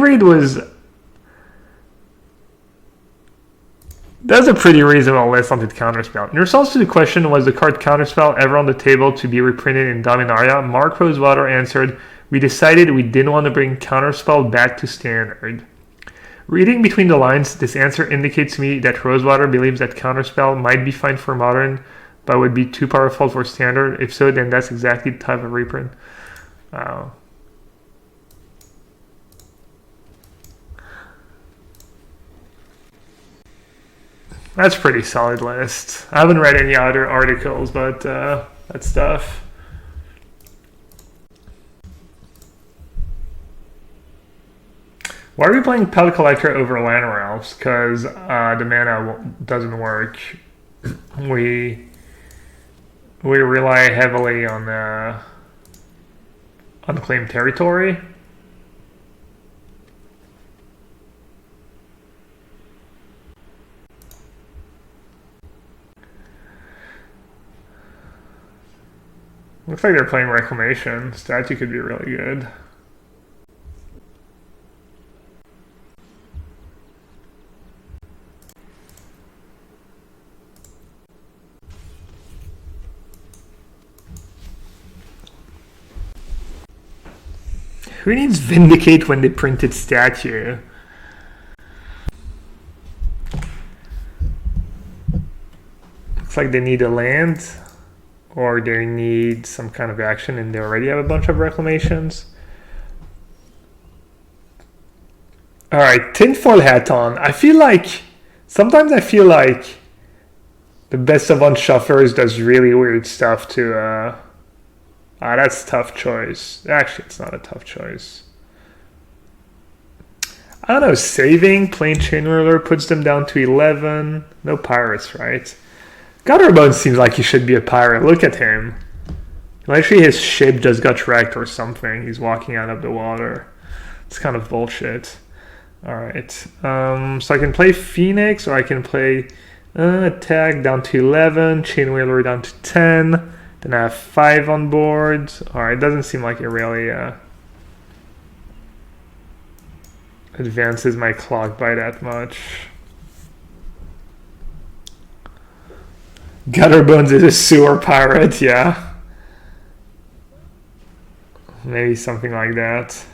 rate was... That's a pretty reasonable list on the counterspell. In response to the question, was the card counterspell ever on the table to be reprinted in Dominaria? Mark Rosewater answered, we decided we didn't want to bring counterspell back to standard. Reading between the lines, this answer indicates to me that Rosewater believes that counterspell might be fine for modern, but would be too powerful for standard. If so, then that's exactly the type of reprint. Wow. That's a pretty solid list. I haven't read any other articles, but that stuff. Why are we playing Pellet Collector over Land Realms? Because the mana doesn't work. We rely heavily on unclaimed territory. Looks like they're playing Reclamation. Statue could be really good. Who needs Vindicate when they printed Statue? Looks like they need a land, or they need some kind of action, and they already have a bunch of Reclamations. Alright, tinfoil hat on. Sometimes I feel like the best of unshufflers does really weird stuff to, that's a tough choice. Actually, it's not a tough choice. I don't know, saving, plain Chain Whirler puts them down to 11. No pirates, right? Gutterbone seems like he should be a pirate. Look at him. Actually, his ship just got wrecked or something. He's walking out of the water. It's kind of bullshit. Alright. So I can play Phoenix, or I can play attack down to 11, Chain Whirler down to 10. Then I have 5 on board. Alright, doesn't seem like it really advances my clock by that much. Gutterbones is a sewer pirate, yeah. Maybe something like that.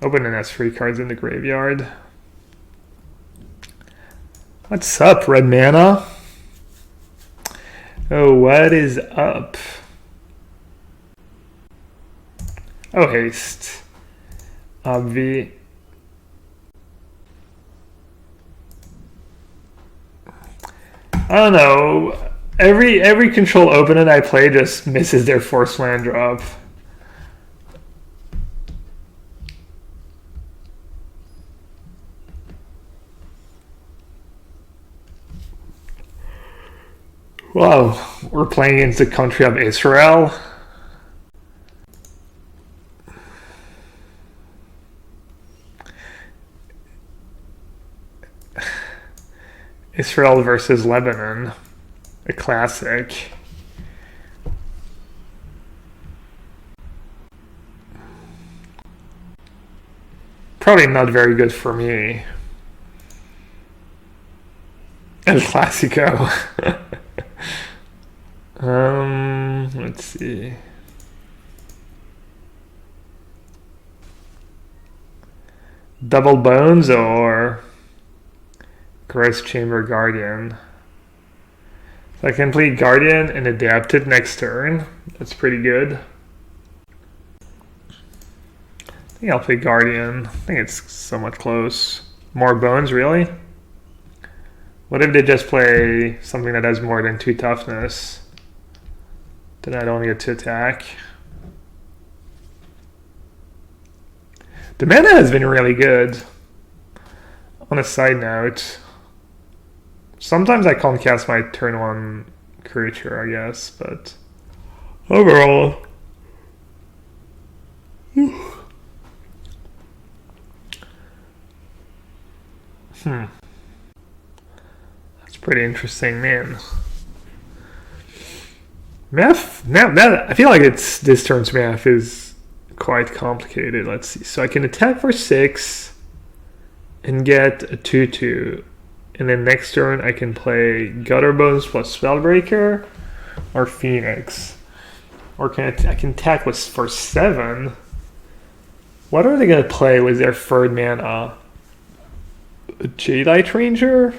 Open and has 3 cards in the graveyard. What's up, red mana? Oh, what is up? Oh, haste. Obvi. I don't know. Every control opponent I play just misses their force land drop. Wow, we're playing against the country of Israel. Israel versus Lebanon, a classic. Probably not very good for me. El Clasico. Let's see. Double Bones or Gross Chamber Guardian. So I can play Guardian and adapt it next turn. That's pretty good. I think I'll play Guardian. I think it's somewhat close. More Bones, really? What if they just play something that has more than 2 toughness? Then I don't get to attack. The mana has been really good. On a side note, sometimes I can't cast my turn 1 creature, I guess, but overall, that's pretty interesting, man. Math, I feel like this turn's math is quite complicated. Let's see. So I can attack for 6 and get a 2/2. And then next turn I can play Gutterbones plus Spellbreaker or Phoenix. Or I can attack for 7. What are they going to play with their third mana? A Jadeite Ranger?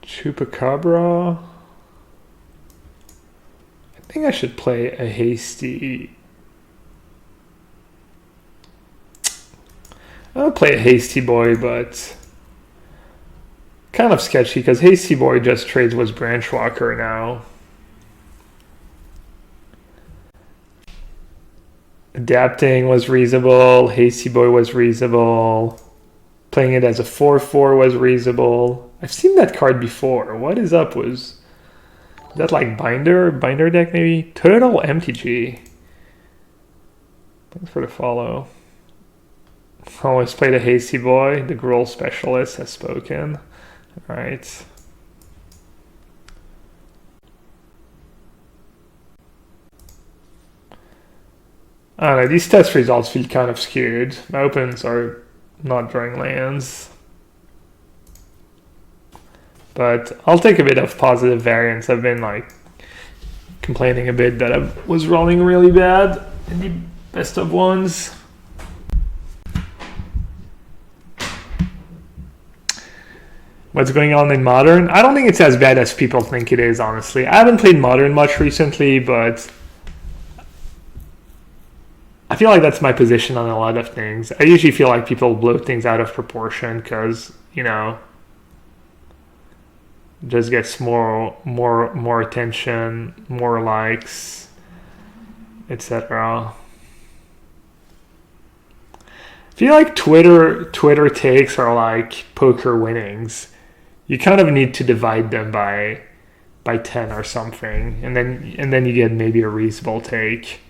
Chupacabra? I think I should play a Hasty. I'll play a Hasty Boy, but kind of sketchy because Hasty Boy just trades with Branchwalker now. Adapting was reasonable. Hasty Boy was reasonable. Playing it as a 4/4 was reasonable. I've seen that card before. What is up? Was that like Binder deck maybe? Turtle MTG. Thanks for the follow. Always play the Hasty Boy. The Gruul specialist has spoken. All right. I don't know, these test results feel kind of skewed. My opponents are not drawing lands. But I'll take a bit of positive variance. I've been like complaining a bit that I was rolling really bad in the best of ones. What's going on in Modern? I don't think it's as bad as people think it is, honestly. I haven't played Modern much recently, but I feel like that's my position on a lot of things. I usually feel like people blow things out of proportion because, you know, just gets more attention, more likes, etc. I feel like Twitter takes are like poker winnings. You kind of need to divide them by 10 or something, and then you get maybe a reasonable take.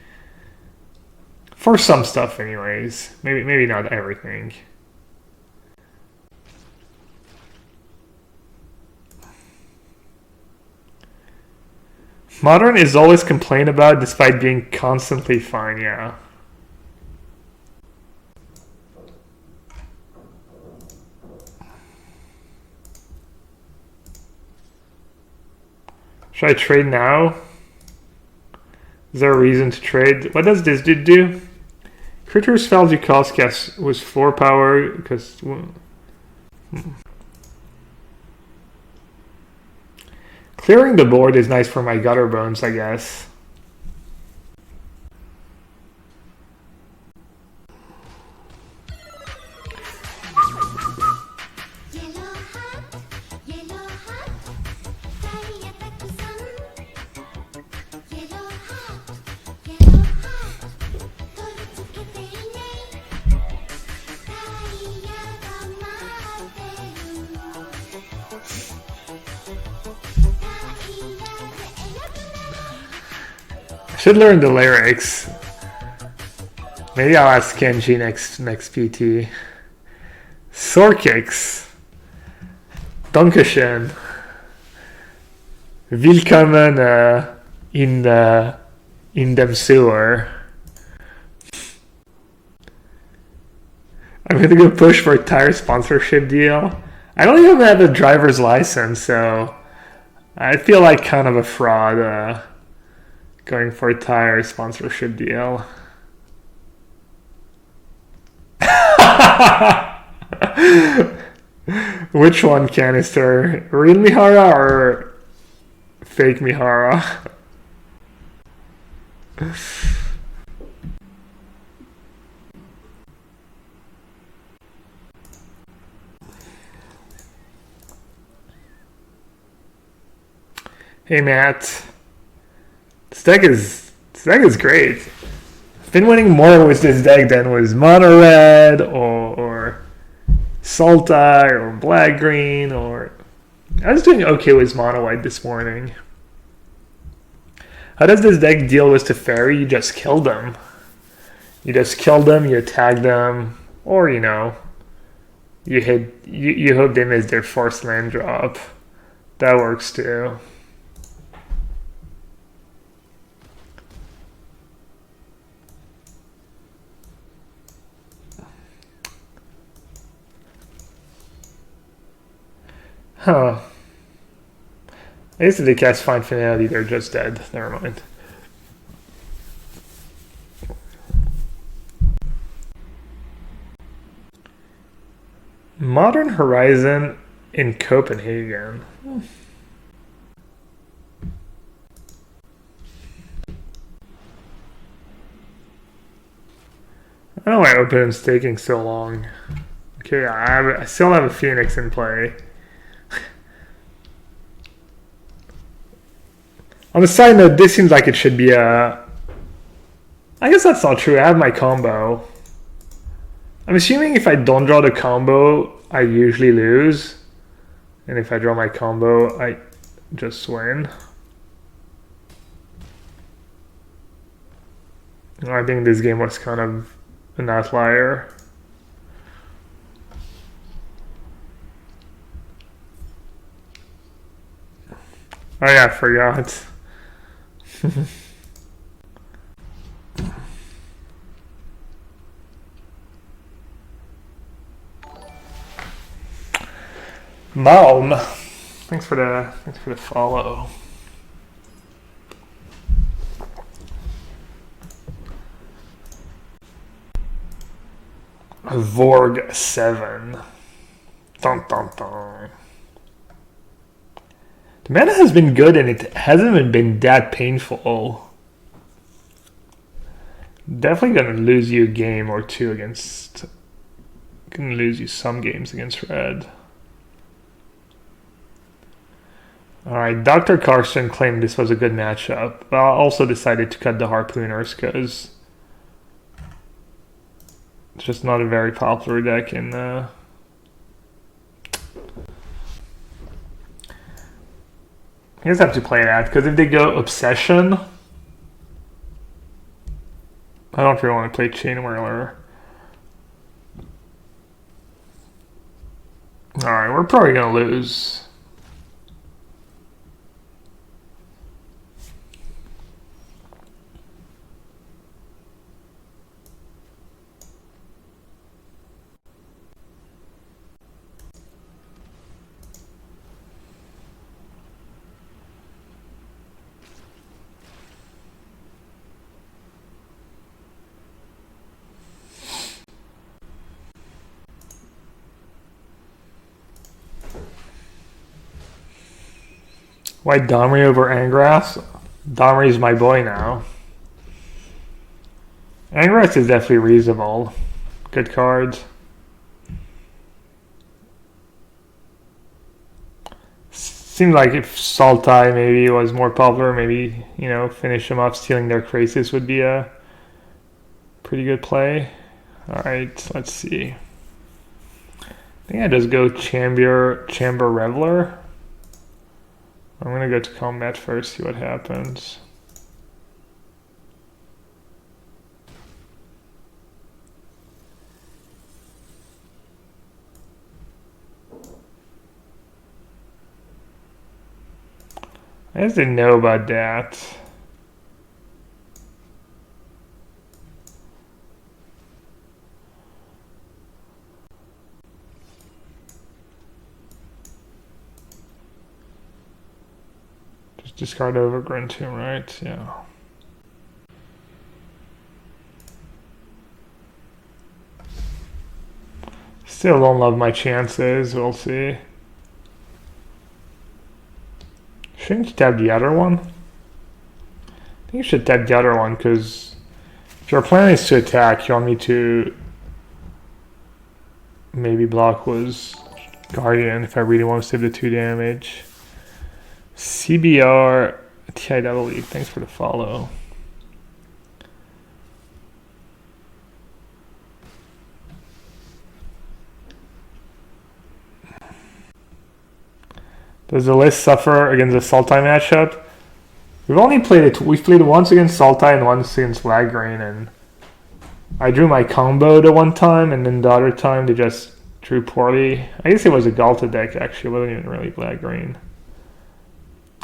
For some stuff anyways. Maybe not everything. Modern is always complained about despite being constantly fine, yeah. Should I trade now? Is there a reason to trade? What does this dude do? Critter spells you cast was 4 power because. Clearing the board is nice for my Gutterbones, I guess. Should learn the lyrics. Maybe I'll ask Kenji next PT. Sorkix. Dankeschön. Willkommen in dem Sewer. I'm gonna go push for a tire sponsorship deal. I don't even have a driver's license, so I feel like kind of a fraud. Going for a tire sponsorship deal. Which one, Canister? Real Mihara or fake Mihara? Hey Matt. This deck is great. I've been winning more with this deck than with Mono Red or Sultai or Black Green or. I was doing okay with Mono White this morning. How does this deck deal with Teferi? You just kill them. You attack them, or you hope they miss their first land drop. That works too. Huh. I guess if they cast Find Finality, they're just dead. Never mind. Modern Horizon in Copenhagen. I don't know why Open's taking so long. Okay, I still have a Phoenix in play. On the side note, this seems like it should be a... I guess that's not true. I have my combo. I'm assuming if I don't draw the combo, I usually lose. And if I draw my combo, I just win. I think this game was kind of an outlier. Oh yeah, I forgot. Malm, thanks for the follow. Vorg 7. Dun dun dun. The mana has been good and it hasn't even been that painful. Definitely gonna lose you a game or two against... Gonna lose you some games against red. Alright, Dr. Carson claimed this was a good matchup, but I also decided to cut the Harpooners because it's just not a very popular deck in I guess I have to play that, because if they go Obsession, I don't really want to play Chain Whirler. Alright, we're probably going to lose. Why Domri over Angras? Domri's my boy now. Angras is definitely reasonable. Good cards. Seems like if Sultai maybe was more popular, maybe, you know, finish them off stealing their Krasis would be a pretty good play. Alright, let's see. I think I just go Chamber Reveler. I'm gonna go to combat first, see what happens. I guess they know about that. Discard over Grintomb, right? Yeah. Still don't love my chances. We'll see. Shouldn't you tap the other one? I think you should tap the other one, because if your plan is to attack, you want me to maybe block was Guardian if I really want to save the 2 damage. CBR TIW, thanks for the follow. Does the list suffer against the Sultai matchup? We've played once against Sultai and once against Lagrain, and I drew my combo the one time, and then the other time they just drew poorly. I guess it was a Galta deck actually, it wasn't even really Lagrain.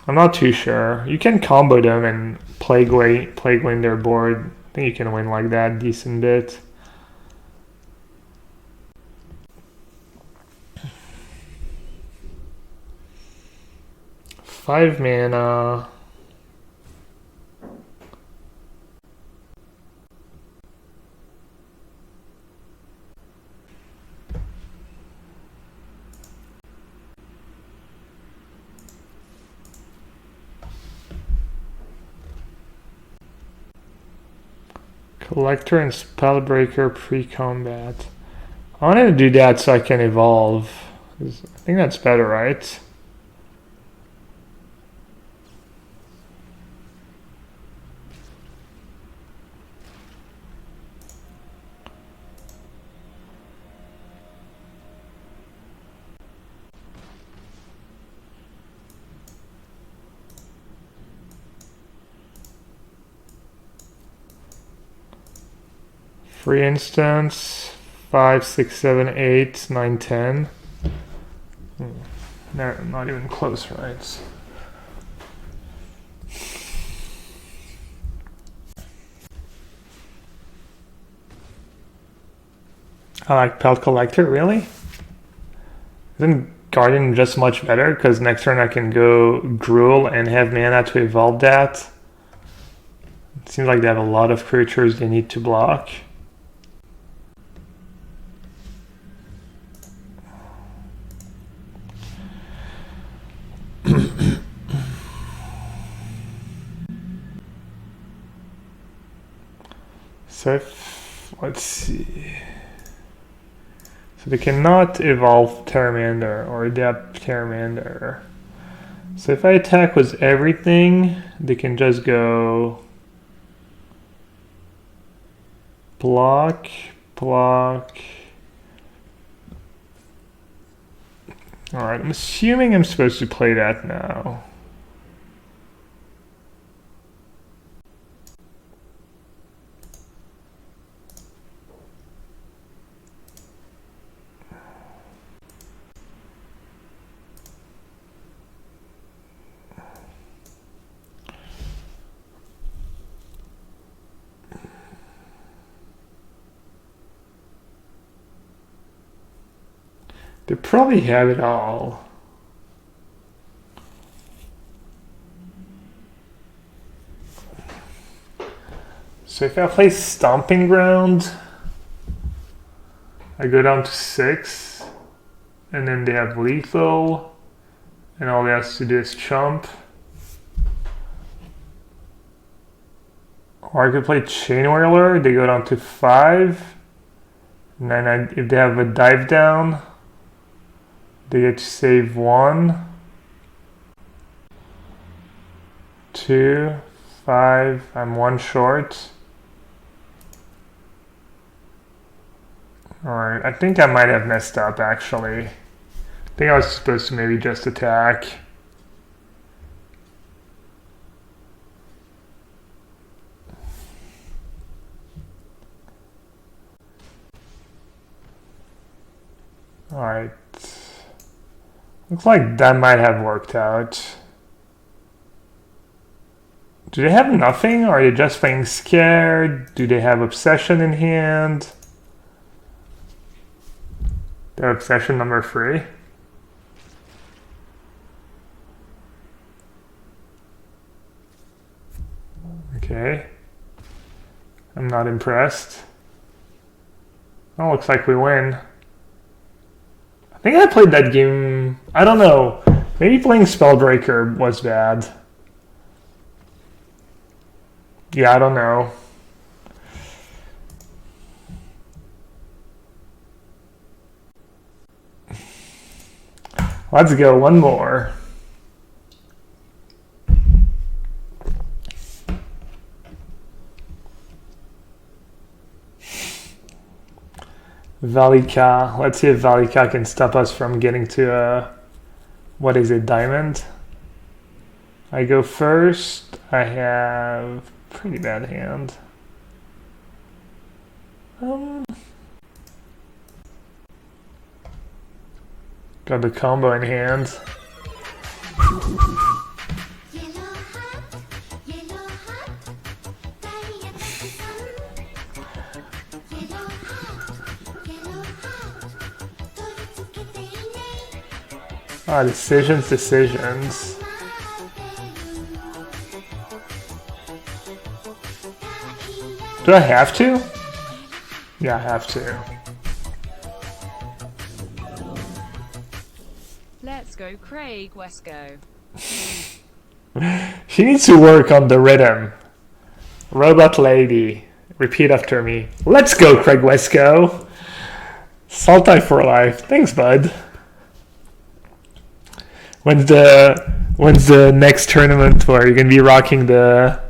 I'm not too sure. You can combo them and plague win their board. I think you can win like that decent bit. 5 mana. Collector and Spellbreaker pre-combat. I wanted to do that so I can evolve. I think that's better, right? For instance, 5, 6, 7, 8, 9, 10. No, not even close, right? I like Pelt Collector, really? Isn't Guardian just much better? Because next turn I can go Gruel and have mana to evolve that. It seems like they have a lot of creatures they need to block. So let's see. So they cannot evolve Terramander or adapt Terramander. So if I attack with everything, they can just go block, block. Alright, I'm assuming I'm supposed to play that now. They probably have it all. So if I play Stomping Ground, I go down to 6, and then they have Lethal, and all they have to do is chump. Or I could play Chain Whirler, they go down to 5, and then if they have a Dive Down, they get to save 1, 2, 5, I'm 1 short. Alright, I think I might have messed up actually. I think I was supposed to maybe just attack. Alright. Looks like that might have worked out. Do they have nothing? Or are they just playing scared? Do they have Obsession in hand? They're Obsession number 3. Okay. I'm not impressed. Oh, looks like we win. I think I played that game. I don't know. Maybe playing Spellbreaker was bad. Yeah, I don't know. Let's go, one more. Valika. Let's see if Valika can stop us from getting to what is it, diamond? I go first. I have pretty bad hand. Got the combo in hand. Ah, decisions. Do I have to? Yeah, I have to. Let's go, Craig Wesco. She needs to work on the rhythm. Robot lady. Repeat after me. Let's go, Craig Wesco. Salty for life. Thanks, bud. When's the next tournament where you're gonna be rocking the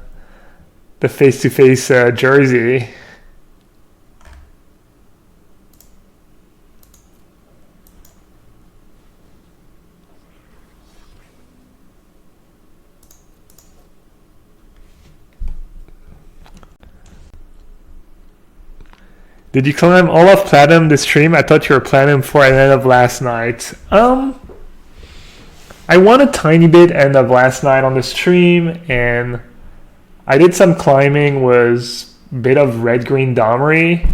face-to-face jersey? Did you climb all of Platinum this stream? I thought you were Platinum 4 at the end of last night. I won a tiny bit end of last night on the stream, and I did some climbing, was a bit of red-green Domri,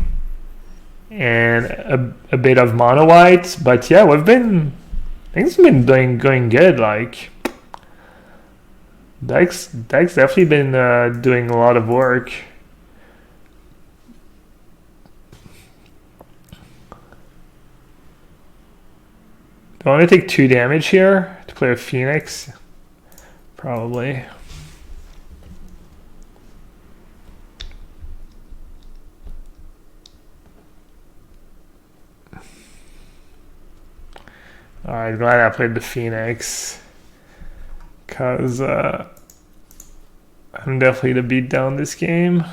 and a bit of mono white. But yeah, things have been going good. Like Deck's definitely been doing a lot of work. Do I want to take 2 damage here to play a Phoenix? Probably. Alright, glad I played the Phoenix. Because I'm definitely the beatdown this game.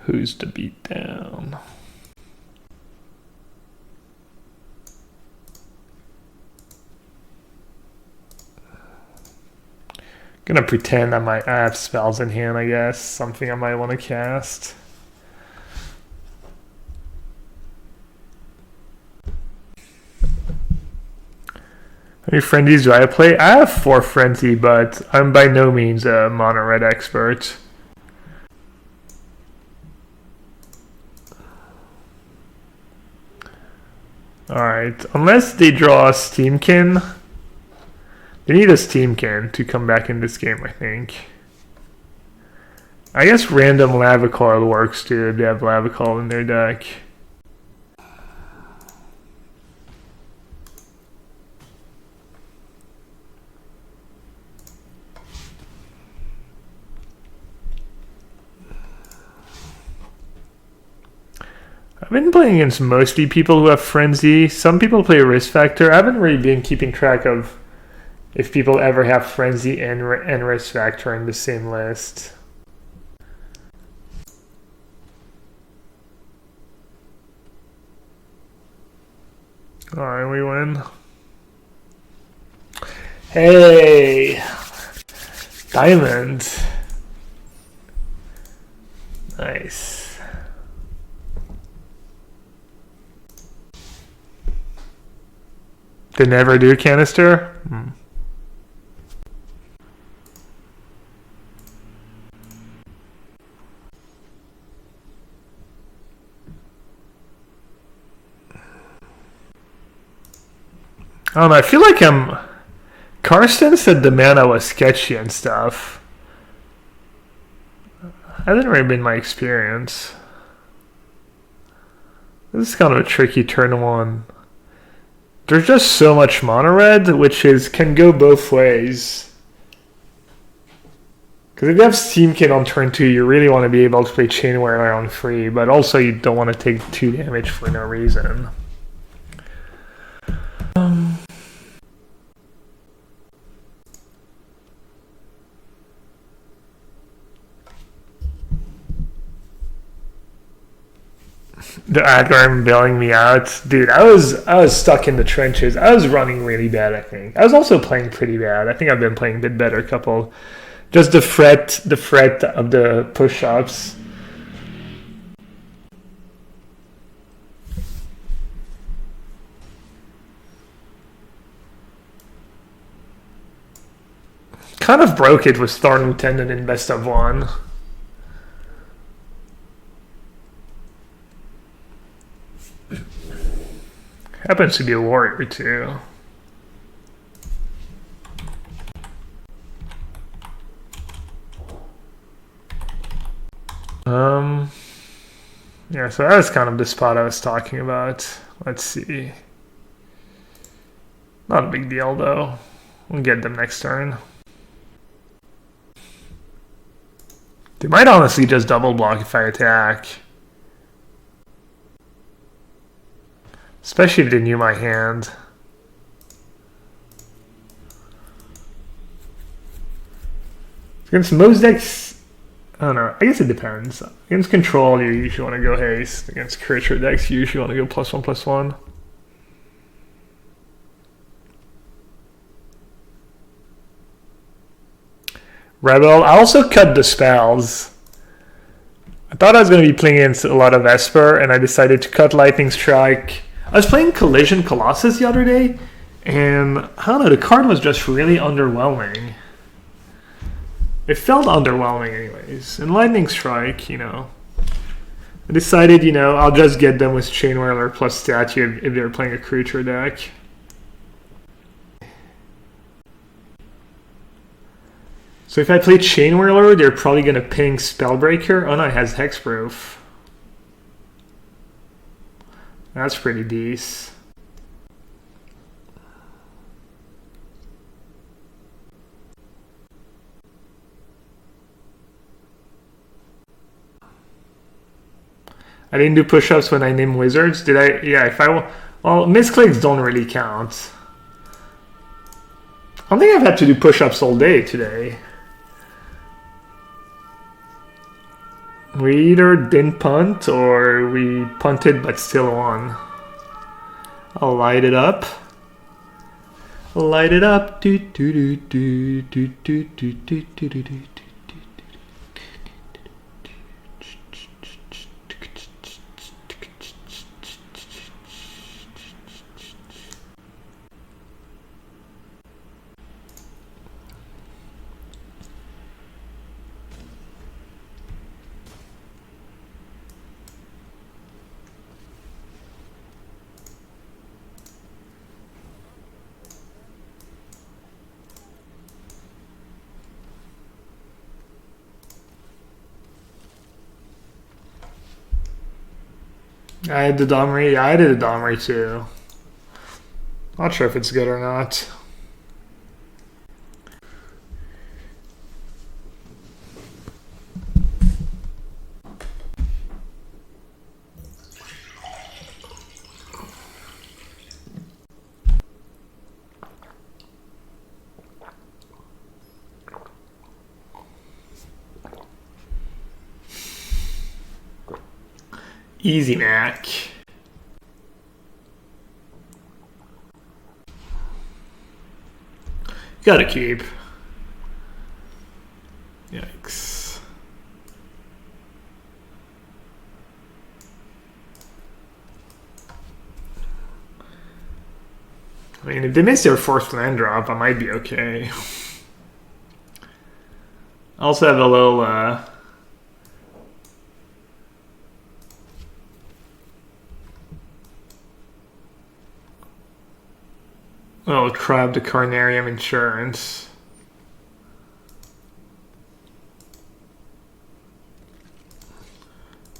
Who's the beatdown? Gonna pretend I have spells in hand, I guess. Something I might want to cast. How many frenzies do I play? I have 4 frenzy, but I'm by no means a mono red expert. Alright, unless they draw a Steamkin. They need a Steamkin to come back in this game, I think. I guess random Lava Coil works too if they have Lava Coil in their deck. I've been playing against mostly people who have Frenzy. Some people play Risk Factor. I haven't really been keeping track of if people ever have Frenzy and Risk Factor in the same list. Alright, we win. Hey! Diamond. Nice. Did never do canister? I don't know, I feel like Karsten said the mana was sketchy and stuff. Hasn't really been my experience. This is kind of a tricky turn 1. There's just so much mono red, which can go both ways. Because if you have Steamkin on turn 2, you really want to be able to play Chain Whirler on free, but also you don't want to take 2 damage for no reason. The algorithm bailing me out. Dude, I was stuck in the trenches. I was running really bad, I think. I was also playing pretty bad. I think I've been playing a bit better couple. Just the fret of the push-ups. Kind of broke it with Thorn Lieutenant in best of 1. Happens to be a warrior too. Yeah, so that was kind of the spot I was talking about. Let's see. Not a big deal though. We'll get them next turn. They might honestly just double block if I attack. Especially if they knew my hand. Against most decks, I don't know, I guess it depends. Against control, you usually want to go haste. Against creature decks, you usually want to go +1/+1. Rebel. I also cut the spells. I thought I was going to be playing against a lot of Esper, and I decided to cut Lightning Strike. I was playing Collision Colossus the other day, and I don't know, the card was just really underwhelming. It felt underwhelming anyways. And Lightning Strike, you know, I decided, you know, I'll just get them with Chain Whirler plus Statue if they're playing a creature deck. So if I play Chain Whirler, they're probably going to ping Spellbreaker. Oh no, it has Hexproof. That's pretty decent. I didn't do push-ups when I named wizards. Did I? Yeah, if I... Well, misclicks don't really count. I don't think I've had to do push-ups all day today. We either didn't punt or we punted but still won. I'll light it up. Light it up. Do, do, do, do, do, do, do, do, do, do, do. I had the Domri. I did a Domri too. Not sure if it's good or not. Easy Mac. Gotta keep. Yikes. I mean, if they miss their fourth land drop, I might be okay. I also have a little, Crab the Carnarium Insurance.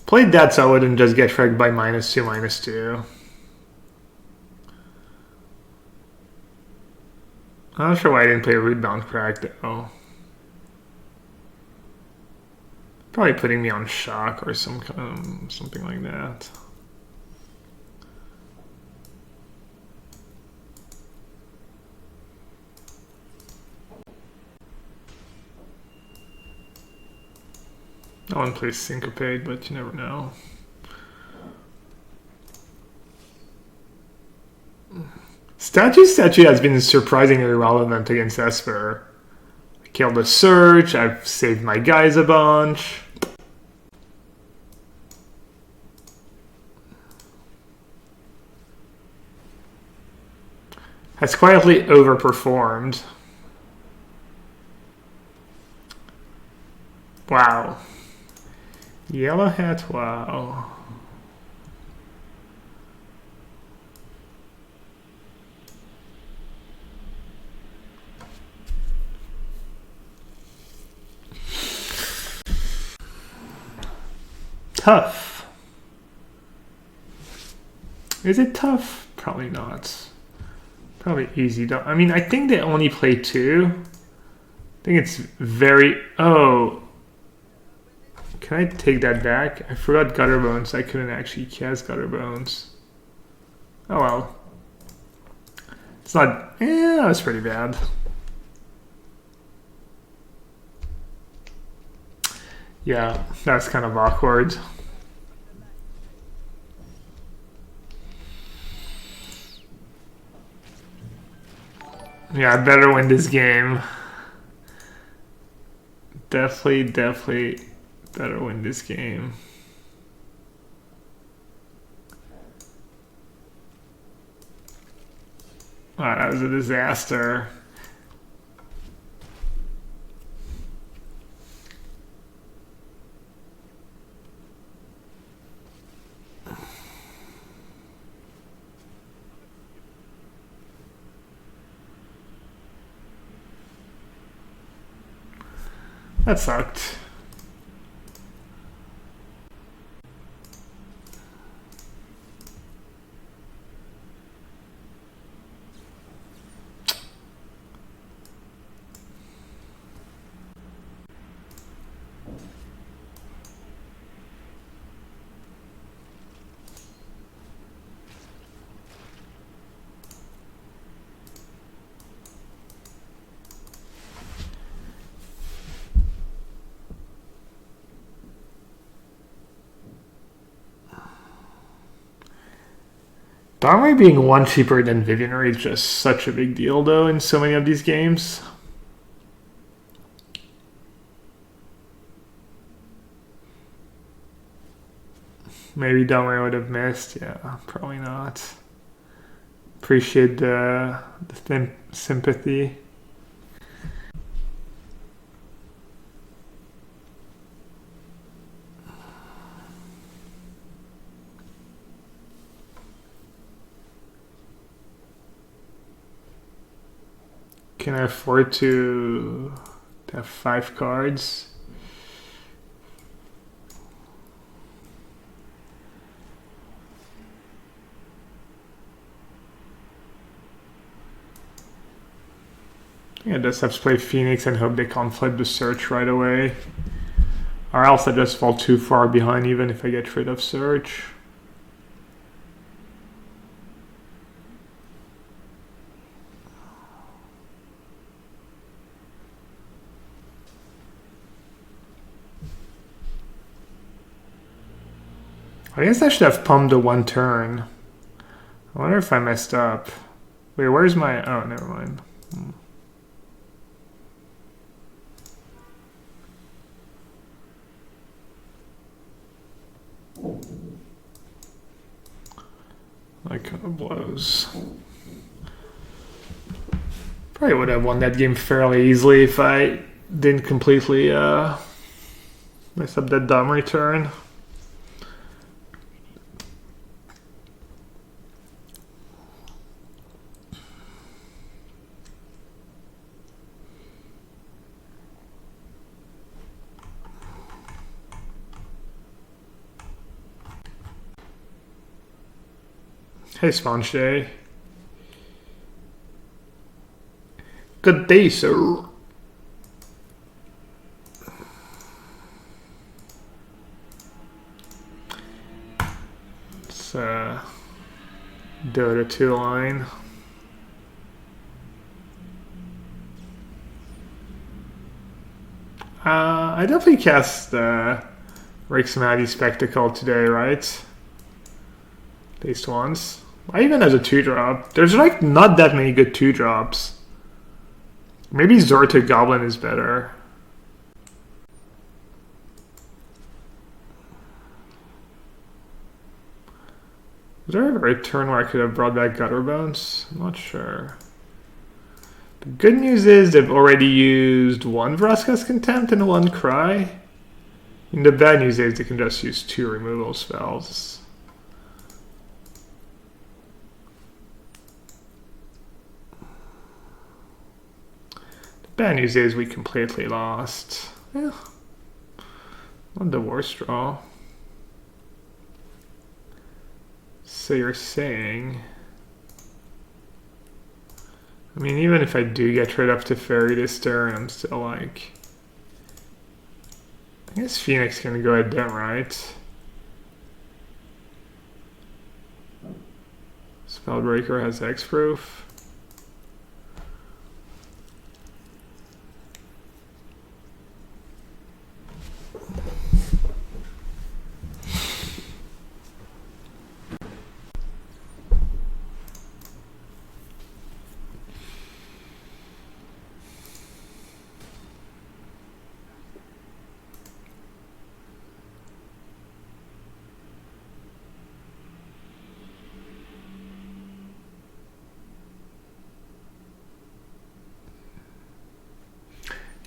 Played that so I wouldn't just get wrecked by -2/-2. I'm not sure why I didn't play Rootbound Crack though. Probably putting me on shock or something like that. No one plays Syncopate, but you never know. Statue has been surprisingly relevant against Esper. I killed a Surge, I've saved my guys a bunch. Has quietly overperformed. Wow. Yellowhat, wow. Tough. Is it tough? Probably not. Probably easy though. I mean, I think they only play 2. I think it's very... Oh. Can I take that back? I forgot Gutter Bones. I couldn't actually cast Gutter Bones. Oh well. It's not... Yeah, that was pretty bad. Yeah, that's kind of awkward. Yeah, I better win this game. Definitely better win this game. Wow, that was a disaster. That sucked. Domri being 1 cheaper than Vivianary is just such a big deal, though, in so many of these games. Maybe Domri would have missed. Yeah, probably not. Appreciate the sympathy. Can I afford to have 5 cards? Yeah, I just have to play Phoenix and hope they can't flip the search right away. Or else I just fall too far behind even if I get rid of search. I guess I should have pumped the 1 turn. I wonder if I messed up. Wait, where's my... Oh, never mind. That kind of blows. Probably would have won that game fairly easily if I didn't completely mess up that dumb return. Hey, Sponge Day. Good day, sir. Let's Dota 2 line. I definitely cast Rick's Maddie Spectacle today, right? At least once. I even has a 2-drop. There's like not that many good 2-drops. Maybe Zorta Goblin is better. Was there ever a turn where I could have brought back Gutter Bones? I'm not sure. The good news is they've already used 1 Vraska's Contempt and 1 Cry. And the bad news is they can just use 2 removal spells. Bad news is we completely lost. Yeah. Not the worst draw. So you're saying... I mean, even if I do get rid of the fairy this turn, I'm still like... I guess Phoenix can go at them, right? Spellbreaker has Hexproof.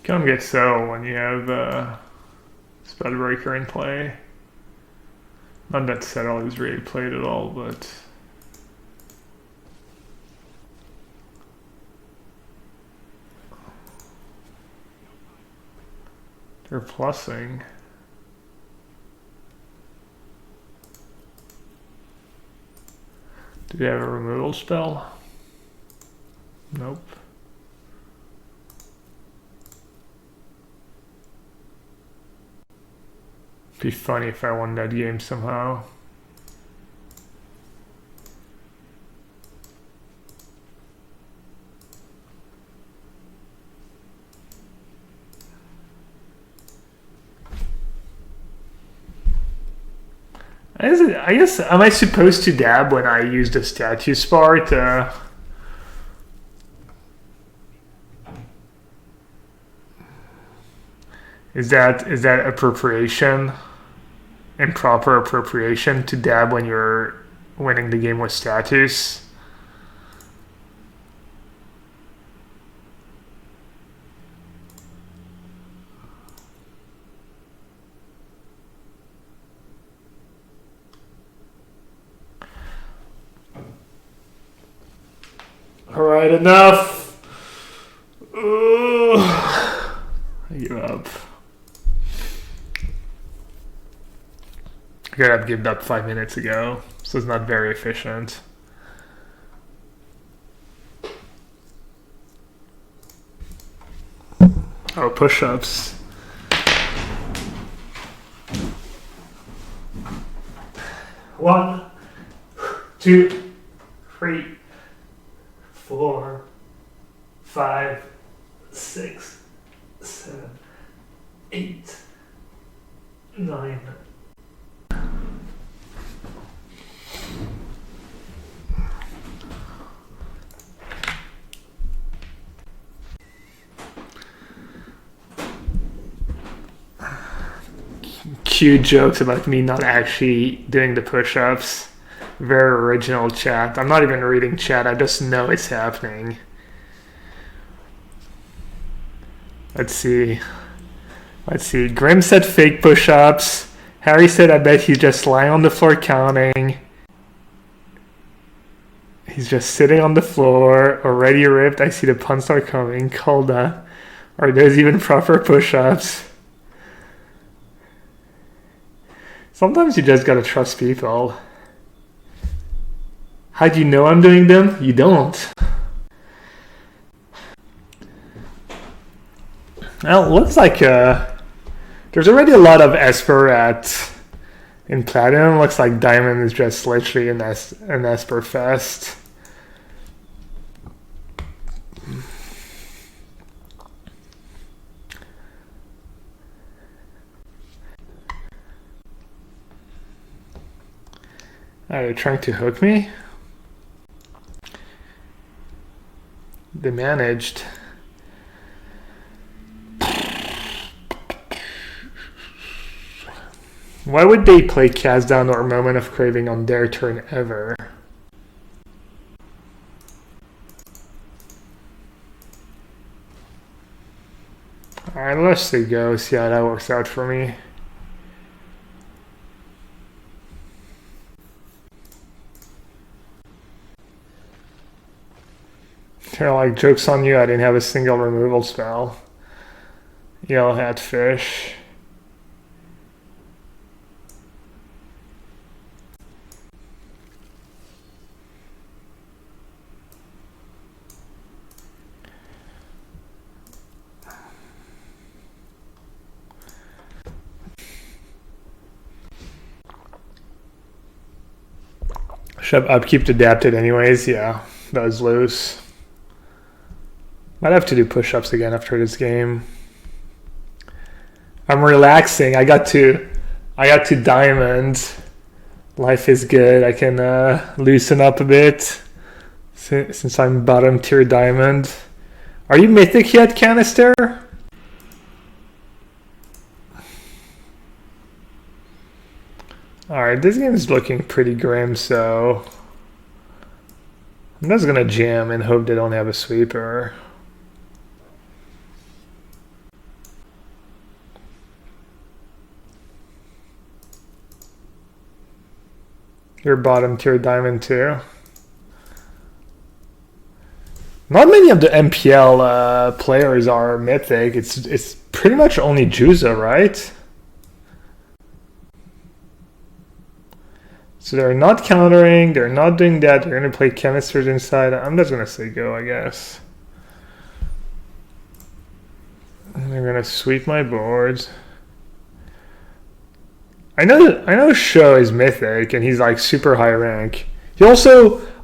Can't get so when you have Spellbreaker in play. Not that Settle is really played at all, but... They're plussing. Do they have a removal spell? Nope. Be funny if I won that game somehow. I guess, am I supposed to dab when I use the status part? Is that appropriation? Improper appropriation to dab when you're winning the game with status? Alright, enough! Ugh. I give up. I could have given up 5 minutes ago, so it's not very efficient. Oh, push-ups. One, 2, 3, 4, 5, 6, 7, 8, 9. Cute jokes about me not actually doing the push-ups. Very original chat. I'm not even reading chat, I just know it's happening. Let's see. Grim said fake push-ups. Harry said I bet he's just lying on the floor counting. He's just sitting on the floor, already ripped. I see the puns are coming. Calda. Are those even proper push-ups? Sometimes you just gotta trust people. How do you know I'm doing them? You don't. Well, it looks like there's already a lot of Esper in Platinum. Looks like Diamond is just literally an Esper fest. Are they trying to hook me? They managed. Why would they play Cast Down or Moment of Craving on their turn ever? Alright, let's go, see how that works out for me. They're like, joke's on you, I didn't have a single removal spell. Yellowhat fish. Should have upkeep adapted anyways. Yeah, that was loose. Might have to do push-ups again after this game. I'm relaxing. I got to diamond. Life is good. I can loosen up a bit since I'm bottom tier diamond. Are you mythic yet, Canister? Alright, this game is looking pretty grim, so I'm just gonna jam and hope they don't have a sweeper. You're bottom tier diamond too. Not many of the MPL players are mythic. It's pretty much only Juza, right? So they're not countering, they're not doing that, they're gonna play chemisters inside. I'm just gonna say go, I guess. And they're gonna sweep my boards. I know Sho is mythic and he's like super high rank. I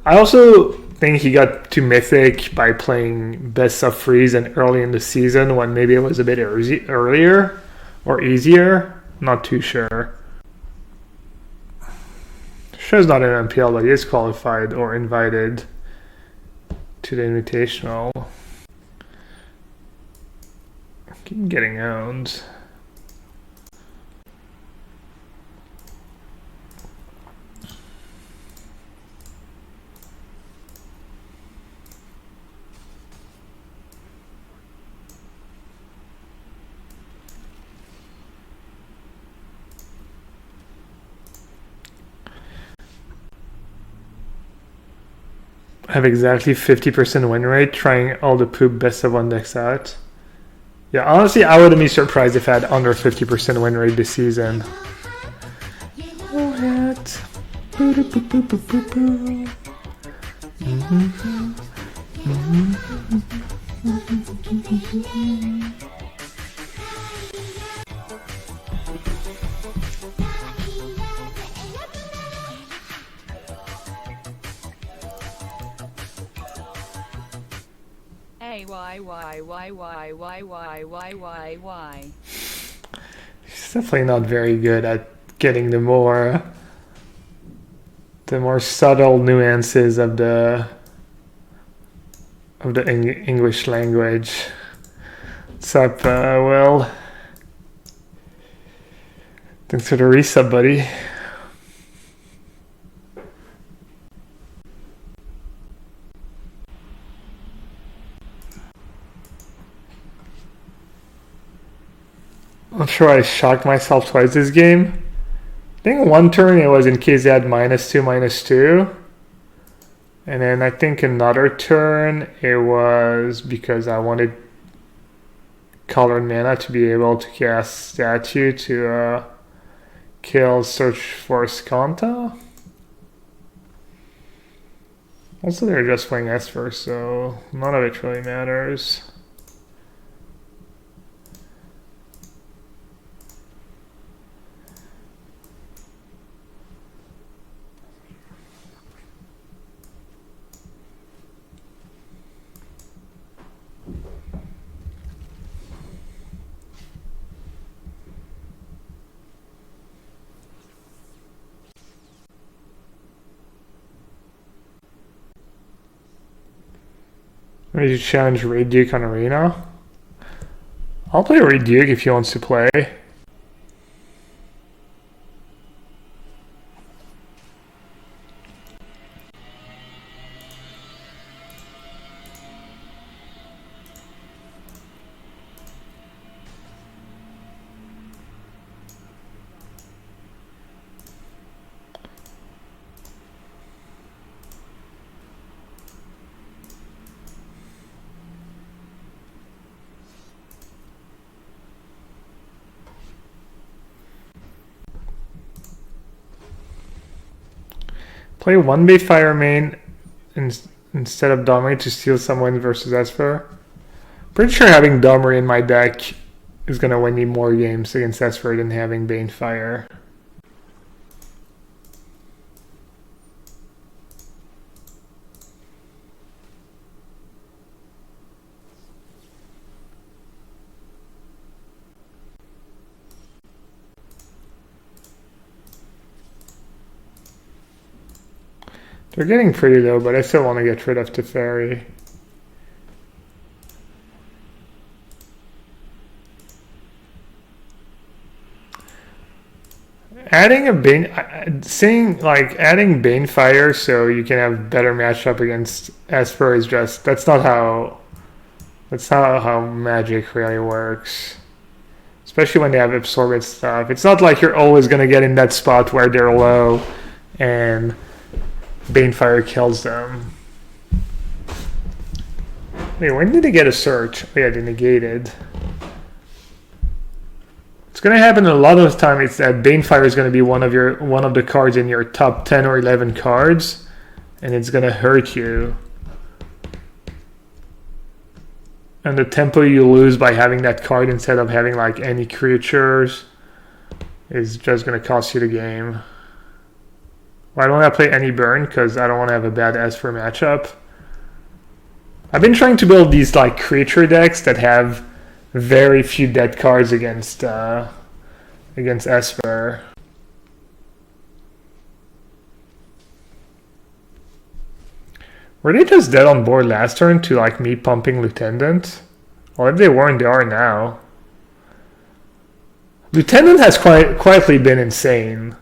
also think he got to mythic by playing best of freeze and early in the season when maybe it was a bit earlier or easier. Not too sure. Sho's not an MPL, but he is qualified or invited to the Invitational. Keep getting owned. Have exactly 50% win rate, trying all the poop best of one decks out. Yeah, honestly, I wouldn't be surprised if I had under 50% win rate this season. Yellowhat. Why? He's definitely not very good at getting the more subtle nuances of the English language. What's up, Will? Thanks for the resub, buddy. I'm sure I shocked myself twice this game. I think one turn it was in case they had -2/-2. And then I think another turn it was because I wanted colored mana to be able to cast Statue to kill Search for Skanta. Also they're just playing Esper, so none of it really matters. Ready to challenge Raid Duke on Arena? I'll play Raid Duke if he wants to play. Play 1-Bay Fire main instead of Domri to steal some wins versus Esper. Pretty sure having Domri in my deck is going to win me more games against Esper than having Bane Fire. They're getting pretty low, but I still want to get rid of Teferi. Adding a Bane, adding Banefire so you can have better matchup against Esper is just, that's not how Magic really works. Especially when they have absorbent stuff. It's not like you're always going to get in that spot where they're low and Banefire kills them. Wait, when did they get a search? Oh yeah, they negated. It's going to happen a lot of the time. It's that Banefire is going to be one of the cards in your top 10 or 11 cards, and it's going to hurt you. And the tempo you lose by having that card instead of having like any creatures is just going to cost you the game. Why don't I play any burn? Because I don't want to have a bad Esper matchup. I've been trying to build these like creature decks that have very few dead cards against Esper. Were they just dead on board last turn to like me pumping Lieutenant? Well, if they weren't, they are now. Lieutenant has quietly been insane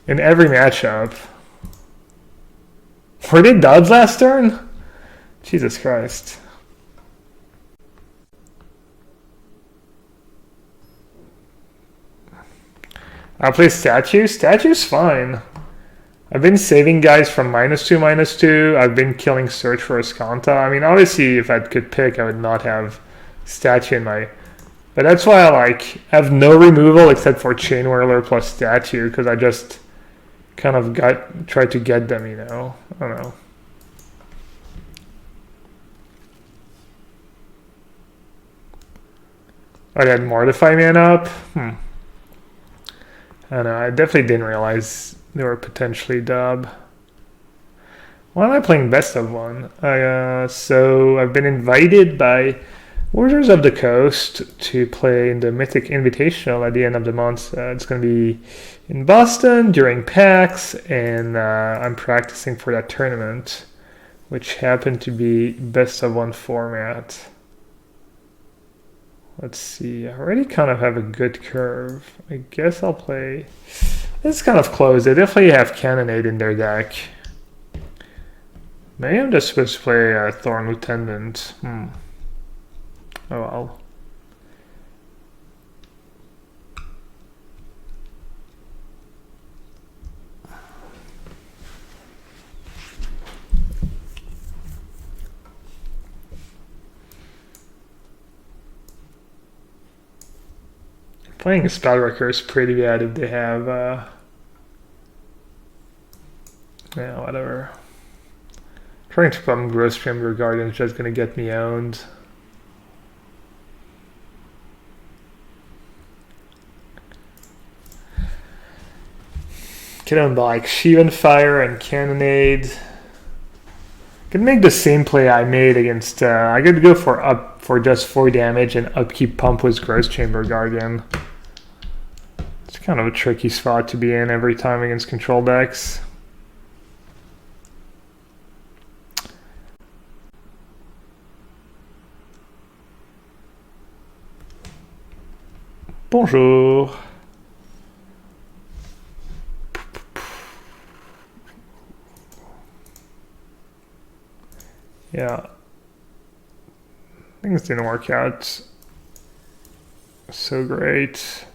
in every matchup. Were they duds last turn? Jesus Christ. I'll play Statue. Statue's fine. I've been saving guys from -2/-2. I've been killing Search for Escanta. I mean, obviously, if I could pick, I would not have Statue in my... But that's why I have no removal except for Chain Whirler plus Statue, because I just kind of tried to get them, you know? I don't know. I had Mortify Man up? I don't know, I definitely didn't realize they were potentially dub. Why am I playing best of one? So I've been invited by Warriors of the Coast to play in the Mythic Invitational at the end of the month. It's going to be in Boston during PAX, and I'm practicing for that tournament, which happened to be best of one format. Let's see, I already kind of have a good curve. I guess I'll play... It's kind of close. They definitely have Cannonade in their deck. Maybe I'm just supposed to play Thorn Lieutenant. Oh well. Playing a Spellwrecker is pretty bad if they have, yeah, whatever. Trying to pump Growstream Guardian is just going to get me owned. Get owned by like Shivan Fire and Cannonade. Could make the same play I made against, I could go for just 4 damage and upkeep pump with Gross Chamber Guardian. It's kind of a tricky spot to be in every time against control decks. Bonjour. Yeah. Things didn't work out so great.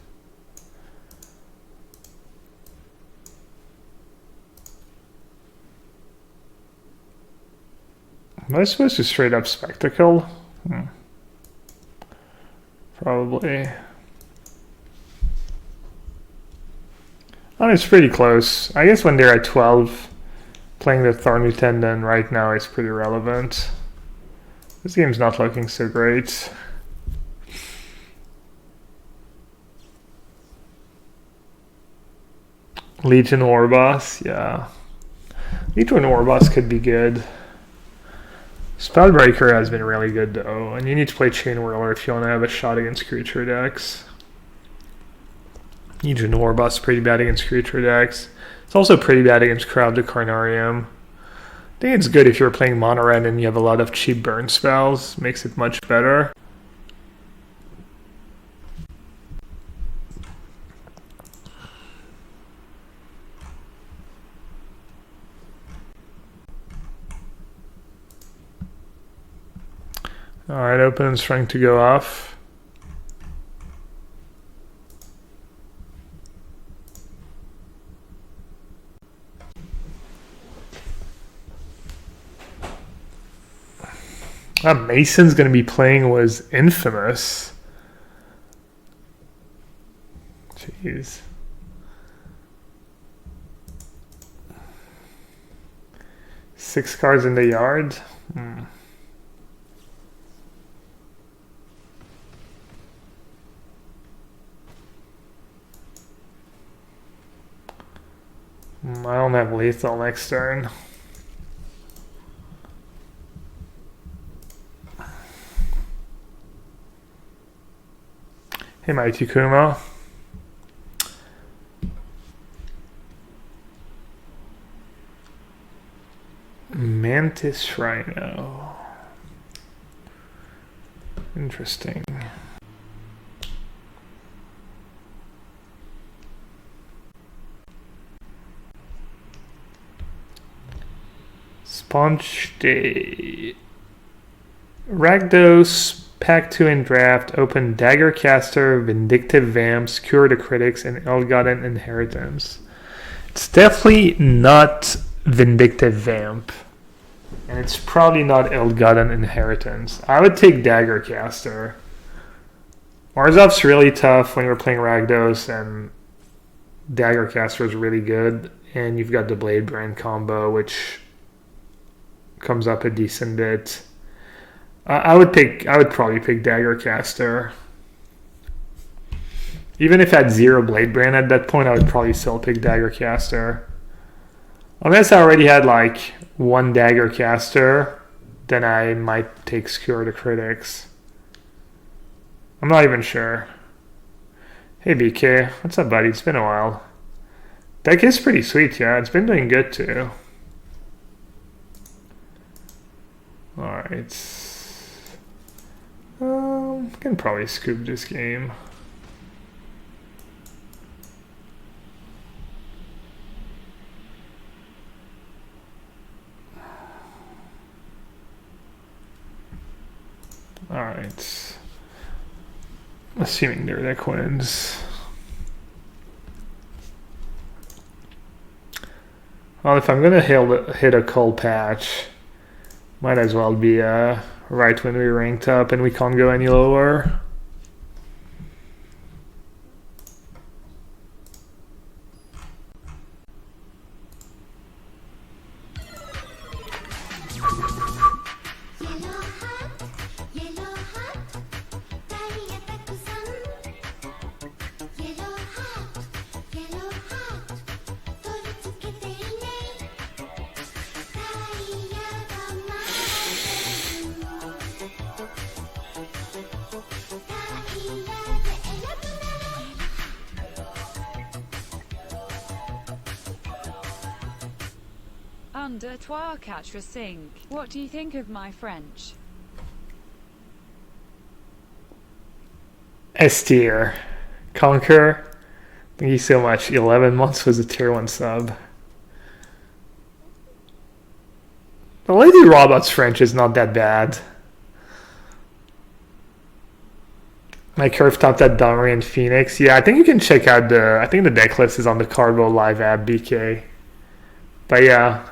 Am I supposed to straight up Spectacle? Probably. Oh, it's pretty close. I guess when they're at 12, playing the Thorn Lieutenant right now is pretty relevant. This game's not looking so great. Legion Warboss, yeah. Legion Warboss could be good. Spellbreaker has been really good though, and you need to play Chain Whirler if you want to have a shot against creature decks. Legion Warboss is pretty bad against creature decks. It's also pretty bad against Crowd the Carnarium. I think it's good if you're playing mono red and you have a lot of cheap burn spells. Makes it much better. Alright, opponent's trying to go off. Mason's going to be playing was infamous. Jeez. Six cards in the yard. I don't have lethal next turn. Hey, Mighty Kuma. Mantis Rhino. Interesting. Sponge Day. Rakdos. Pack 2 in draft, open Daggercaster, Vindictive Vamps, Cure the Critics, and Ill-Gotten Inheritance. It's definitely not Vindictive Vamp. And it's probably not Ill-Gotten Inheritance. I would take Daggercaster. Marzov's really tough when you're playing Rakdos, and Daggercaster is really good. And you've got the Blade Brand combo, which comes up a decent bit. I would probably pick Daggercaster. Even if I had 0 Blade Brand at that point, I would probably still pick Daggercaster. Unless I already had like 1 Daggercaster, then I might take Skewer the Critics. I'm not even sure. Hey BK, what's up buddy? It's been a while. Deck is pretty sweet, yeah. It's been doing good too. Alright. Can probably scoop this game. Alright. Assuming their deck wins. Well, if I'm gonna hit a cold patch, might as well be right when we ranked up and we can't go any lower. Under trois quatre cinq. What do you think of my French? S tier. Conquer. Thank you so much. 11 months was a tier 1 sub. The Lady Robot's French is not that bad. My curve topped at Domri and Phoenix. Yeah, I think you can check out I think the deck list is on the Cardboard Live app, BK. But yeah.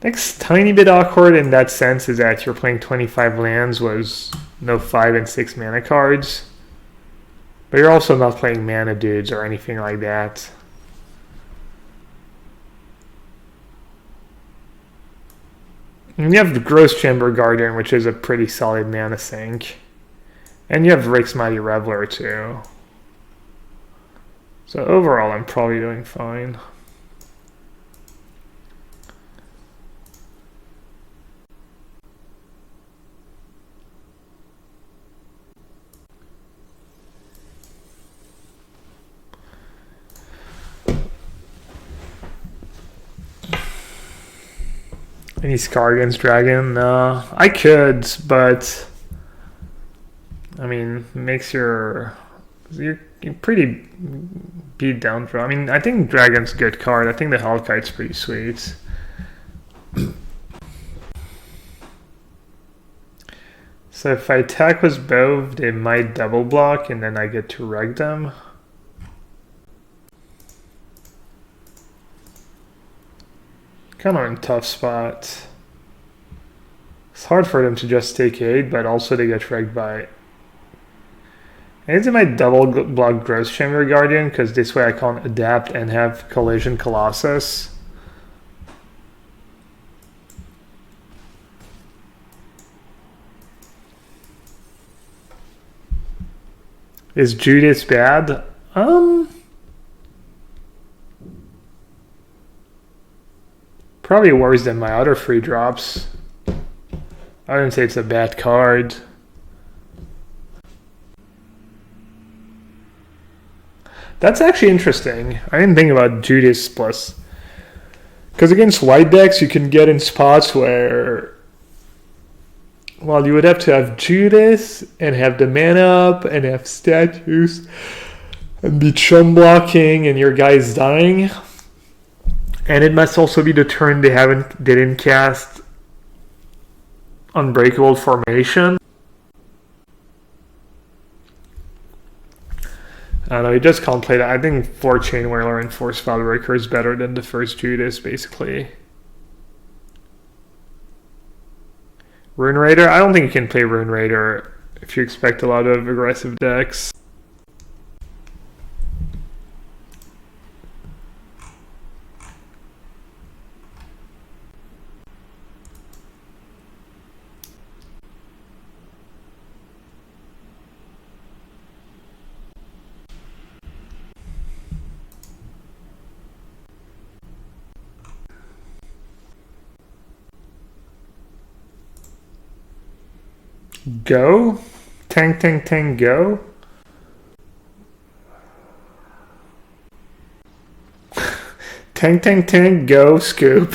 Next tiny bit awkward in that sense is that you're playing 25 lands was no 5 and 6 mana cards. But you're also not playing mana dudes or anything like that. And you have the Gross Chamber Guardian, which is a pretty solid mana sink. And you have Rick's Mighty Reveler too. So overall I'm probably doing fine. Any scar against dragon? No. I could, but I mean, makes you're pretty beat down for. I mean, I think dragon's a good card. I think the Hellkite's pretty sweet. So if I attack with both, they might double block, and then I get to wreck them. Kind of in a tough spot. It's hard for them to just take 8, but also they get wrecked by. And they might double block Growth Chamber Guardian, because this way I can't adapt and have Collision Colossus. Is Judas bad? Probably worse than my other free drops. I wouldn't say it's a bad card. That's actually interesting. I didn't think about Judas plus. Because against white decks, you can get in spots where, well, you would have to have Judas and have the mana up and have statues and be chum blocking and your guy's dying. And it must also be the turn they didn't cast Unbreakable Formation. I don't know, you just can't play that. I think 4 Chain Whirler and 4 Spellbreaker is better than the first Judas, basically. Rune Raider? I don't think you can play Rune Raider if you expect a lot of aggressive decks. Go? Tank, go? Tank, go, scoop.